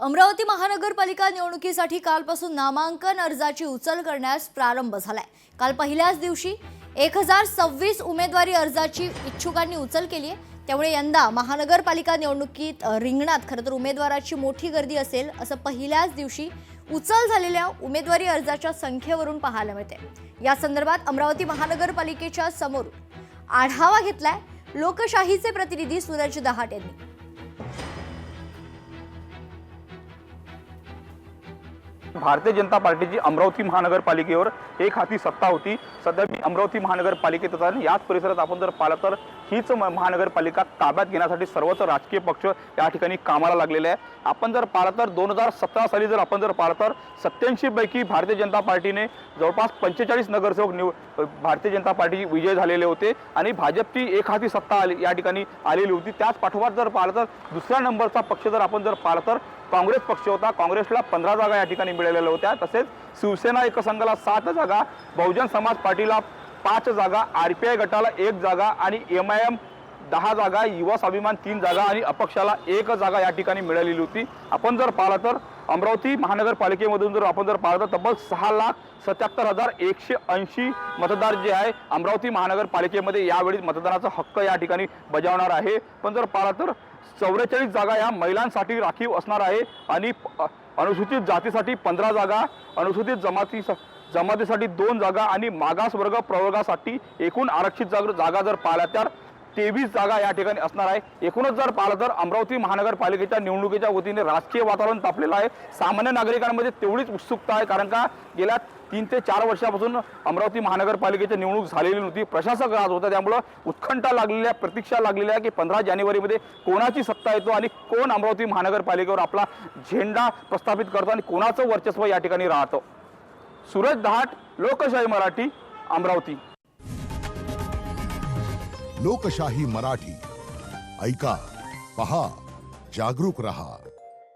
अमरावती महानगरपालिका निवडणुकीसाठी कालपासून नामांकन अर्जाची उचल करण्यास प्रारंभ झालाय। काल पहिल्याच दिवशी 1026 उमेदवारी अर्जाची इच्छुकांनी उचल केली आहे। त्यामुळे यंदा महानगरपालिका निवडणुकीत रिंगणात खरं तर उमेदवाराची मोठी गर्दी असेल असं पहिल्याच दिवशी उचल झालेल्या उमेदवारी अर्जाच्या संख्येवरून पाहायला मिळते। या संदर्भात अमरावती महानगरपालिकेच्या समोर आढावा घेतलाय लोकशाहीचे प्रतिनिधी सूरज दहाट यांनी। भारतीय जनता पार्टीची अमरावती महानगरपालिकेवर एक हाती सत्ता होती। सध्या मी अमरावती महानगरपालिकेत आहे। याच परिसरात आपण जर पाहिलं तर हीच महानगरपालिका ताब्यात घेण्यासाठी सर्वच राजकीय पक्ष या ठिकाणी कामाला लागलेले आहे। आपण जर पाहिलं तर 2017 साली जर आपण जर पाहिलं तर 87 पैकी भारतीय जनता पार्टीने जवळपास 45 नगरसेवक भारतीय जनता पार्टी विजय झालेले होते आणि भाजपची एक हाती सत्ता या ठिकाणी आलेली होती। त्याच पाठोपाठ जर पाहिलं तर दुसऱ्या नंबरचा पक्ष जर आपण जर पाहिलं तर काँग्रेस पक्ष होता। काँग्रेसला 15 जागा या ठिकाणी मिळालेल्या होत्या। तसेच शिवसेना एकसंघाला 7 जागा, बहुजन समाज पार्टीला 5 जागा, आरपीआय गटाला 1 जागा आणि एमआयएम 10 जागा, युवा स्वाभिमान 3 जागा आणि अपक्षाला 1 जागा या ठिकाणी मिळालेली होती। आपण जर पाहिलं तर अमरावती महानगरपालिकेमधून जर आपण जर पाहिलं तर तब्बल 6,77,180 मतदार जे आहे अमरावती महानगरपालिकेमध्ये यावेळी मतदानाचा हक्क या ठिकाणी बजावणार आहे। पण जर पाहिलं तर 44 जागा या महिलांसाठी राखीव असणार आहे आणि अनुसूचित जातीसाठी 15 जागा, अनुसूचित जमातीसाठी 2 जागा आणि मागासवर्ग प्रवर्गासाठी एकूण आरक्षित जागा जर पाहिल्या तर 23 जागा या ठिकाणी असणार आहे। एकूणच जर पाहिलं तर अमरावती महानगरपालिकेच्या निवडणुकीच्या वतीने राजकीय वातावरण तापलेलं आहे। सामान्य नागरिकांमध्ये तेवढीच उत्सुकता आहे, कारण का गेल्या 3 ते 4 वर्षापासून अमरावती महानगरपालिकेची निवडणूक झालेली नव्हती। प्रशासक राज होता, त्यामुळे उत्कंठा लागलेल्या, प्रतीक्षा लागलेल्या की 15 जानेवारीमध्ये कोणाची सत्ता येतो आणि कोण अमरावती महानगरपालिकेवर आपला झेंडा प्रस्थापित करतो आणि कोणाचं वर्चस्व या ठिकाणी राहतं। सूरज दहाट, लोकशाही मराठी, अमरावती। लोकशाही मराठी ऐका, पहा, जागरूक रहा।